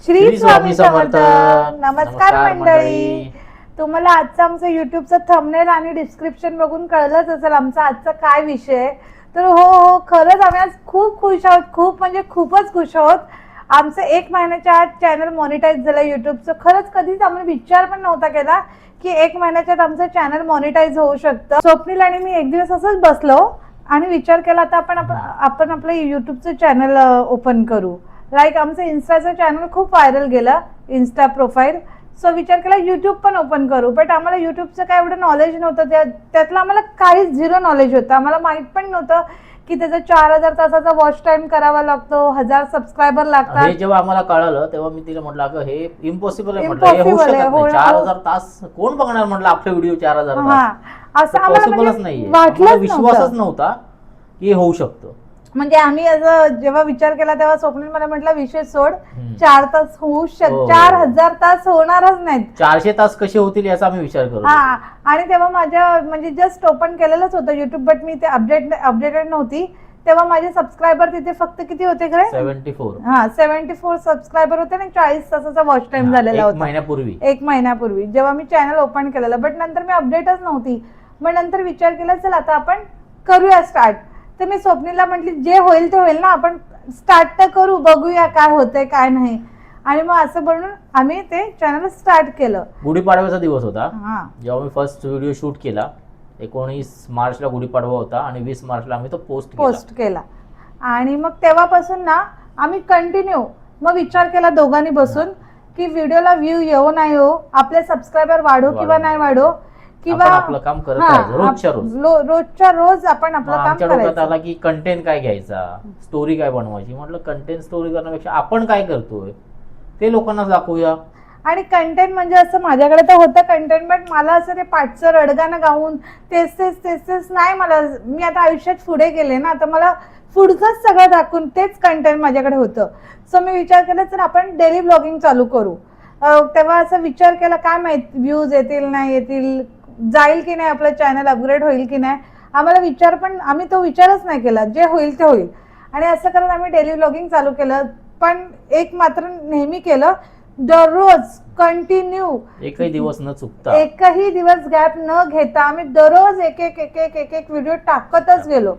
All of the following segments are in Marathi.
श्री स्वामी समर्थ। नमस्कार मंडळी, तुम्हाला आजचं आमचं युट्यूबचं थंबनेल आणि डिस्क्रिप्शन बघून कळलंच असेल आमचा आजचा काय विषय। तर हो खरंच आम्ही आज खूप खुश आहोत, खूप म्हणजे खूपच खुश आहोत। आमचं 1 महिन्याच्या आत चॅनल मॉनिटाईज झालं युट्यूबचं। खरंच कधीच आम्ही विचार पण नव्हता केला की 1 महिन्याच्या आत आमचं चॅनल मॉनिटाईज होऊ शकतं। स्वप्नील आणि मी एक दिवस असंच बसलो आणि विचार केला आता आपण आपलं युट्यूबचं चॅनल ओपन करू। लाईक आमचं इन्स्टाचं चॅनल खूप व्हायरल गेलं, इन्स्टा प्रोफाईल। सो विचार केला यूट्यूब पण ओपन करू, बट आम्हाला यूट्यूबचं काय एवढं नॉलेज नव्हतं, त्यातलं आम्हाला काहीच झिरो नॉलेज होतं। आम्हाला माहीत पण नव्हतं की त्याचा 4000 तासाचा वॉच टाइम करावा लागतो, 1000 सबस्क्रायबर लागतात। हे जेव्हा आम्हाला कळलं तेव्हा मी तिला म्हटलं अगं हे इम्पॉसिबल आहे, म्हटलं हे होऊ शकत नाही। 4000 तास कोण बघणार म्हटलं आपले व्हिडिओ 4000 तास, असं पॉसिबलच नाहीये। वाटलंच विश्वासच नव्हता की होऊ शकतं। म्हणजे आम्ही जेव्हा विचार केला तेव्हा स्वप्नील मला म्हटलं विषय सोड, 4 तास होऊ शकत, 4000 तास होणारच नाहीत, 400 तास कसे होतील याचा आम्ही विचार करू। आणि तेव्हा माझ्या म्हणजे जस्ट ओपन केलेलंच होतं युट्यूब, बट मी ते अपडेटेड नव्हती। तेव्हा माझे सबस्क्रायबर तिथे फक्त किती होते खरे? 74। 74 सबस्क्रायबर होते आणि 40 तासाचा वॉच टाइम झालेला होता 1 महिन्यापूर्वी जेव्हा मी चॅनल ओपन केलेलं। बट नंतर मी अपडेटच नव्हती, मग नंतर विचार केला चल आता आपण करूया स्टार्ट। तर मी स्वप्नीला म्हटली जे होईल ते होईल ना, आपण स्टार्ट तर करू, बघूया काय होतंय काय नाही। आणि मग असं बनवून आम्ही ते चॅनल स्टार्ट केलं। गुढीपाडव्याचा दिवस होता जेव्हा मी फर्स्ट व्हिडिओ शूट केला। 19 मार्चला गुढीपाडवा होता आणि 20 मार्चला आम्ही तो पोस्ट केला। आणि मग तेव्हापासून ना आम्ही कंटिन्यू मग विचार केला दोघांनी बसून की व्हिडिओला व्ह्यू येऊ नाही हो, आपले सबस्क्रायबर वाढो किंवा नाही वाढो, किंवा आपलं काम करत राहायचं रोजच्या रोज आपण आपलं काम करायचं। डोक्यात आला की कंटेंट काय घ्यायचा, स्टोरी काय बनवायची। म्हटलं कंटेंट स्टोरी करण्यापेक्षा आपण काय करतोय ते लोकांना दाखवूया। आणि कंटेंट म्हणजे असं माझ्याकडे तर होतं कंटेंट, बट मला असं ते पाठचं रडगाणं गाऊन तेच नाही। मी आता आयुष्यात पुढे गेले ना, तर मला पुढचंच सगळं दाखवून तेच कंटेंट माझ्याकडे होतं। सो मी विचार केला तर आपण डेली ब्लॉगिंग चालू करू। तेव्हा असं विचार केला काय माहित व्ह्यूज येतील नाही येतील, जाईल की नाही, आपलं चॅनल अपग्रेड होईल की नाही। आम्ही तो विचारच नाही केला, जे होईल ते होईल। आणि असं करत आम्ही डेली ब्लॉगिंग चालू केलं, पण एक मात्र नेहमी केलं, दररोज कंटिन्यू, एकही दिवस न चुकता, एकही दिवस गॅप न घेता आम्ही दररोज एक व्हिडिओ टाकतच गेलो।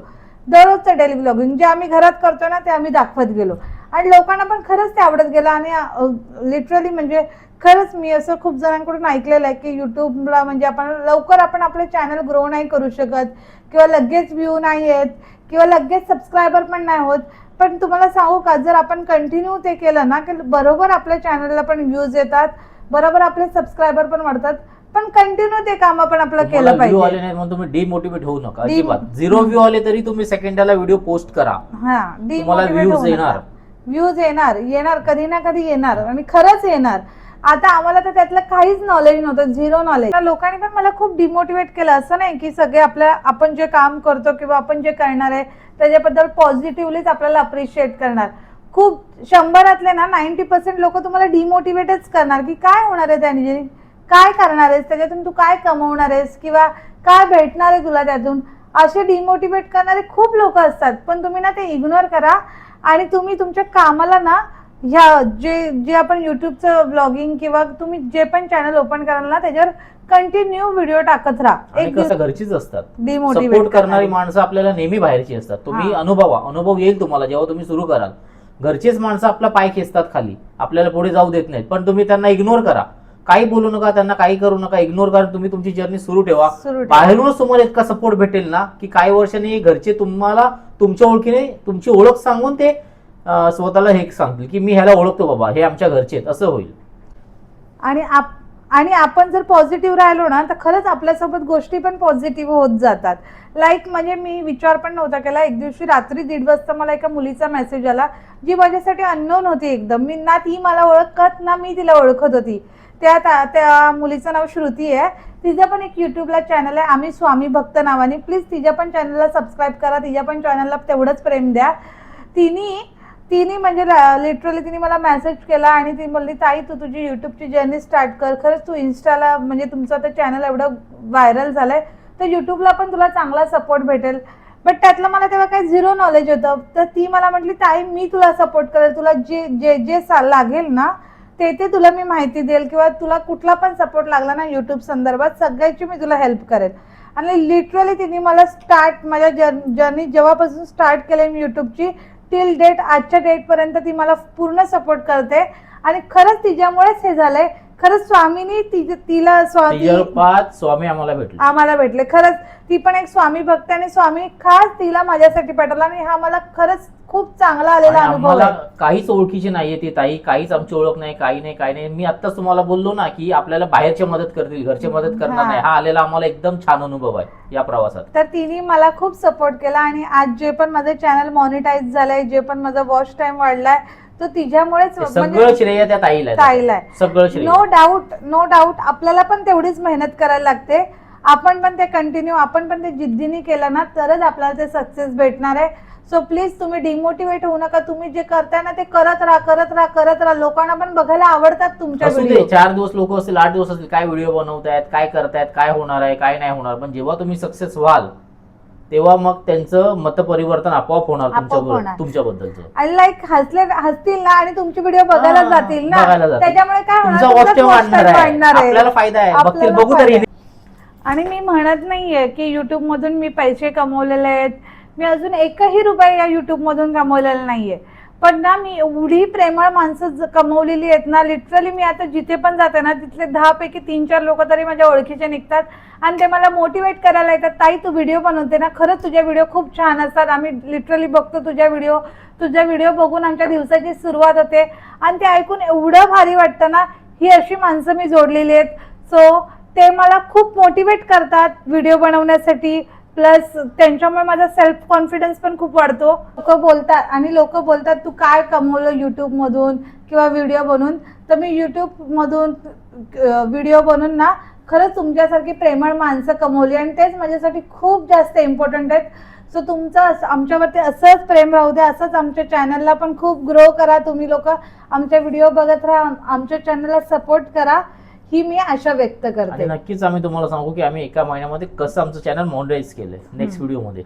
दररोजचं डेली ब्लॉगिंग जे आम्ही घरात करतो ना ते आम्ही दाखवत गेलो, आणि लोकांना पण खरंच ते आवडत गेलं। आणि लिटरली म्हणजे खरंच मी असं खूप जणांकडून ऐकलेलं आहे की युट्यूबला म्हणजे आपण आपलं चॅनल ग्रो नाही करू शकत, किंवा लगेच व्ह्यू नाही येत, किंवा लगेच सबस्क्रायबर पण नाही होत। पण तुम्हाला सांगू का, जर आपण कंटिन्यू ते केलं ना की बरोबर आपल्या चॅनलला पण व्ह्यूज येतात, बरोबर आपले सबस्क्रायबर पण वाढतात। पण कंटिन्यू ते काम आपण आपलं केलं पाहिजे। आले नाही म्हणून तुम्ही डिमोटिवेट होऊ नका अजिबात। 0 व्ह्यू आले तरी तुम्ही सेकंडाला व्हिडिओ पोस्ट करा, तुम्हाला व्ह्यूज येणार कधी ना कधी येणार, आणि खरंच येणार। आता आम्हाला तर त्यातलं काहीच नॉलेज नव्हतं, झिरो नॉलेज। लोकांनी पण मला खूप डिमोटिवेट केलं। असं नाही की सगळे आपण जे काम करतो किंवा आपण जे करणार आहे त्याच्याबद्दल पॉझिटिव्हलीच आपल्याला अप्रिशिएट करणार। खूप 100 ना 90% लोक तुम्हाला डिमोटिवेटच करणार की काय होणार आहे त्याने, काय करणार आहेस त्याच्यातून, तू काय कमवणार आहेस, किंवा काय भेटणार आहे तुला त्यातून, असे डिमोटिवेट करणारे खूप लोक असतात। पण तुम्ही ना ते इग्नोर करा, आणि तुम्ही तुमच्या कामाला ना ह्या जे आपण युट्यूबचं ब्लॉगिंग किंवा तुम्ही जे पण चॅनल ओपन कराल ना त्याच्यावर कंटिन्यू व्हिडिओ टाकत राहा। एक घरचीच असतात, सपोर्ट करणारी माणसं आपल्याला नेहमी बाहेरची असतात। तुम्ही अनुभव येईल तुम्हाला जेव्हा तुम्ही सुरू कराल। घरचीच माणसं आपला पाय खेचतात खाली, आपल्याला पुढे जाऊ देत नाहीत। पण तुम्ही त्यांना इग्नोर करा, काही बोलू नका, त्यांना काही करू नका, इग्नोर करा। तुम्ही तुमची जर्नी सुरू ठेवा। बाहेरूनच तुम्हाला इतका सपोर्ट भेटेल ना की काही वर्षांनी घरचे तुम्हाला तुमच्या ओळखीने तुमची ओळख सांगून ते स्वतःला हे सांगतील की मी ह्याला ओळखतो बाबा, हे आमच्या घरचे, असं होईल। आणि आपण जर पॉझिटिव्ह राहिलो ना तर खरंच आपल्यासोबत गोष्टी पण पॉझिटिव्ह होत जातात। लाईक म्हणजे मी विचार पण नव्हता केला, एक दिवशी रात्री 1:30 वाजता मला एका मुलीचा मेसेज आला जी माझ्यासाठी अननोन होती एकदम। ना ती मला ओळखत ना मी तिला ओळखत होती। त्या मुलीचं नाव श्रुती आहे, तिचं पण एक युट्यूबला चॅनल आहे आम्ही स्वामी भक्त नावाने। प्लीज तिच्या पण चॅनलला सबस्क्राईब करा, तिच्या पण चॅनलला तेवढंच प्रेम द्या। तिने म्हणजे लिटरली तिने मला मेसेज केला आणि ती बोलली ताई तू तुझी युट्यूबची जर्नी स्टार्ट कर, खरंच तू इन्स्टाला म्हणजे तुमचं आता चॅनल एवढं व्हायरल झालंय तर युट्यूबला पण तुला चांगला सपोर्ट भेटेल। बट त्यातलं मला तेव्हा काही झिरो नॉलेज होतं। तर ती मला म्हटली ताई मी तुला सपोर्ट करेल, तुला जे लागेल ना ते तुला मी माहिती देईल, किंवा तुला कुठला पण सपोर्ट लागला ना युट्यूब संदर्भात सगळ्याची मी तुला हेल्प करेन. आणि लिटरली तिने मला माझ्या जर्नी जेव्हापासून स्टार्ट केलंय मी युट्यूबची टिल डेट, आजच्या डेटपर्यंत ती मला पूर्ण सपोर्ट करते. आणि खरंच तिच्यामुळेच हे झालंय. खरंच स्वामीनी तिला स्वामी आम्हाला भेटले. खरंच ती पण एक स्वामी भक्त, आणि स्वामी खास तिला माझ्यासाठी पाठवला. आणि हा मला खरंच खूप चांगला आलेला अनुभव आहे. काहीच ओळखीची नाहीये ती ताई, काहीच आमची ओळख नाही, काही नाही. मी आत्ताच तुम्हाला बोललो ना की आपल्याला बाहेरचे मदत करतील, घरचे मदत करणार नाही. हा आलेला आम्हाला एकदम छान अनुभव आहे या प्रवासात. तर तिने मला खूप सपोर्ट केला. आणि आज जे पण माझं चॅनल मॉनिटाईज झालंय, जे पण माझा वॉच टाइम वाढलाय, तो तिच्यामुळेच. सगळं श्रेय त्या ताईला आहे. सगळं श्रेय. नो डाऊट आपल्याला पण तेवढीच मेहनत करायला लागते. आपण पण ते कंटिन्यू, आपण पण ते जिद्दीने केलं ना तरच आपल्याला ते सक्सेस भेटणार आहे. सो प्लीज तुम्ही डिमोटिवेट होऊ नका. तुम्ही जे करताय ना ते करत राहा. लोकांना पण बघायला आवडतात तुमच्या व्हिडिओ. 4 दिवस लोक असतील, 8 दिवस असतील, काय व्हिडिओ बनवतायत, काय करतायत, काय होणार आहे, काय नाही होणार. पण जेव्हा तुम्ही सक्सेस व्हाल तेव्हा मग त्यांचं मतपरिवर्तन आपोआप होणार तुमच्याबद्दलचं. आणि लाईक हसतील ना आणि तुमचे व्हिडिओ बघायला जातील ना, त्याच्यामुळे काय होणार, आपल्याला फायदा आहे. बघू तरी. आणि मी म्हणत नाहीये की युट्यूब मधून मी पैसे कमवलेले आहेत. मी अजून एकही रुपया या युट्यूब मधून कमवलेला नाहीये. पण ना मी एवढी प्रेमळ माणसं कमवलेली आहेत ना. लिटरली मी आता जिथे पण जाते ना तिथले 10 पैकी 3-4 लोक तरी माझ्या ओळखीचे निघतात आणि ते मला मोटिवेट करायला येतात. ताई तू व्हिडिओ बनवते ना, खरंच तुझे व्हिडिओ खूप छान असतात. आम्ही लिटरली बघतो तुझ्या व्हिडिओ बघून आमच्या दिवसाची सुरुवात होते. आणि ते ऐकून एवढं भारी वाटतं ना. ही अशी माणसं मी जोडलेली आहेत. सो ते मला खूप मोटिवेट करतात व्हिडिओ बनवण्यासाठी. प्लस त्यांच्यामुळे माझा सेल्फ कॉन्फिडन्स पण खूप वाढतो. लोक बोलतात तू काय कमवलं युट्यूब मधून किंवा व्हिडिओ बनवून. तर मी युट्यूब मधून व्हिडिओ बनवून ना खरंच तुमच्यासारखी प्रेमळ माणसं कमवली, आणि तेच माझ्यासाठी खूप जास्त इम्पॉर्टंट आहेत. सो तुमचं आमच्यावरती असंच प्रेम राहू द्या. असंच आमच्या चॅनलला पण खूप ग्रो करा. तुम्ही लोक आमच्या व्हिडिओ बघत राहा, आमच्या चॅनलला सपोर्ट करा, ही मी आशा व्यक्त करते. नक्कीच आम्ही तुम्हाला सांगू की आम्ही एका महिन्यामध्ये कसं आमचं चॅनल मॉनिटाईज केलंय. नेक्स्ट व्हिडिओमध्ये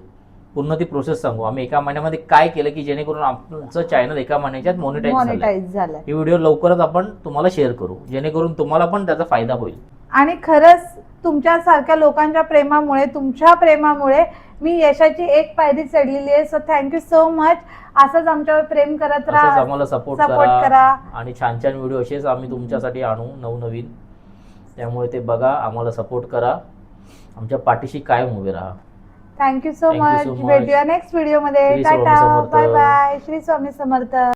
पूर्ण ती प्रोसेस सांगू. आम्ही एका महिन्यामध्ये काय केलं की जेणेकरून आमचं चॅनल एका महिन्याच्यात मॉनिटाईज झालं. ही व्हिडिओ लवकरच आपण तुम्हाला शेअर करू, जेणेकरून तुम्हाला पण त्याचा फायदा होईल. आणि खरंच तुमच्यासारख्या लोकांच्या प्रेमामुळे, तुमच्या प्रेमामुळे मी यशाची एक पायरी चढलेली आहे. So thank you so much. असंच आमच्यावर प्रेम करत राहा, आम्हाला सपोर्ट करा. आणि छान छान व्हिडिओ असेच आम्ही तुमच्यासाठी आणू नवनवीन. त्यामुळे ते बघा, आम्हाला सपोर्ट करा, आमच्या पाठीशी कायम उभे राहा. Thank you so much. भेटूया नेक्स्ट व्हिडिओ मध्ये. Tata, bye bye. Shri Swami समर्थ.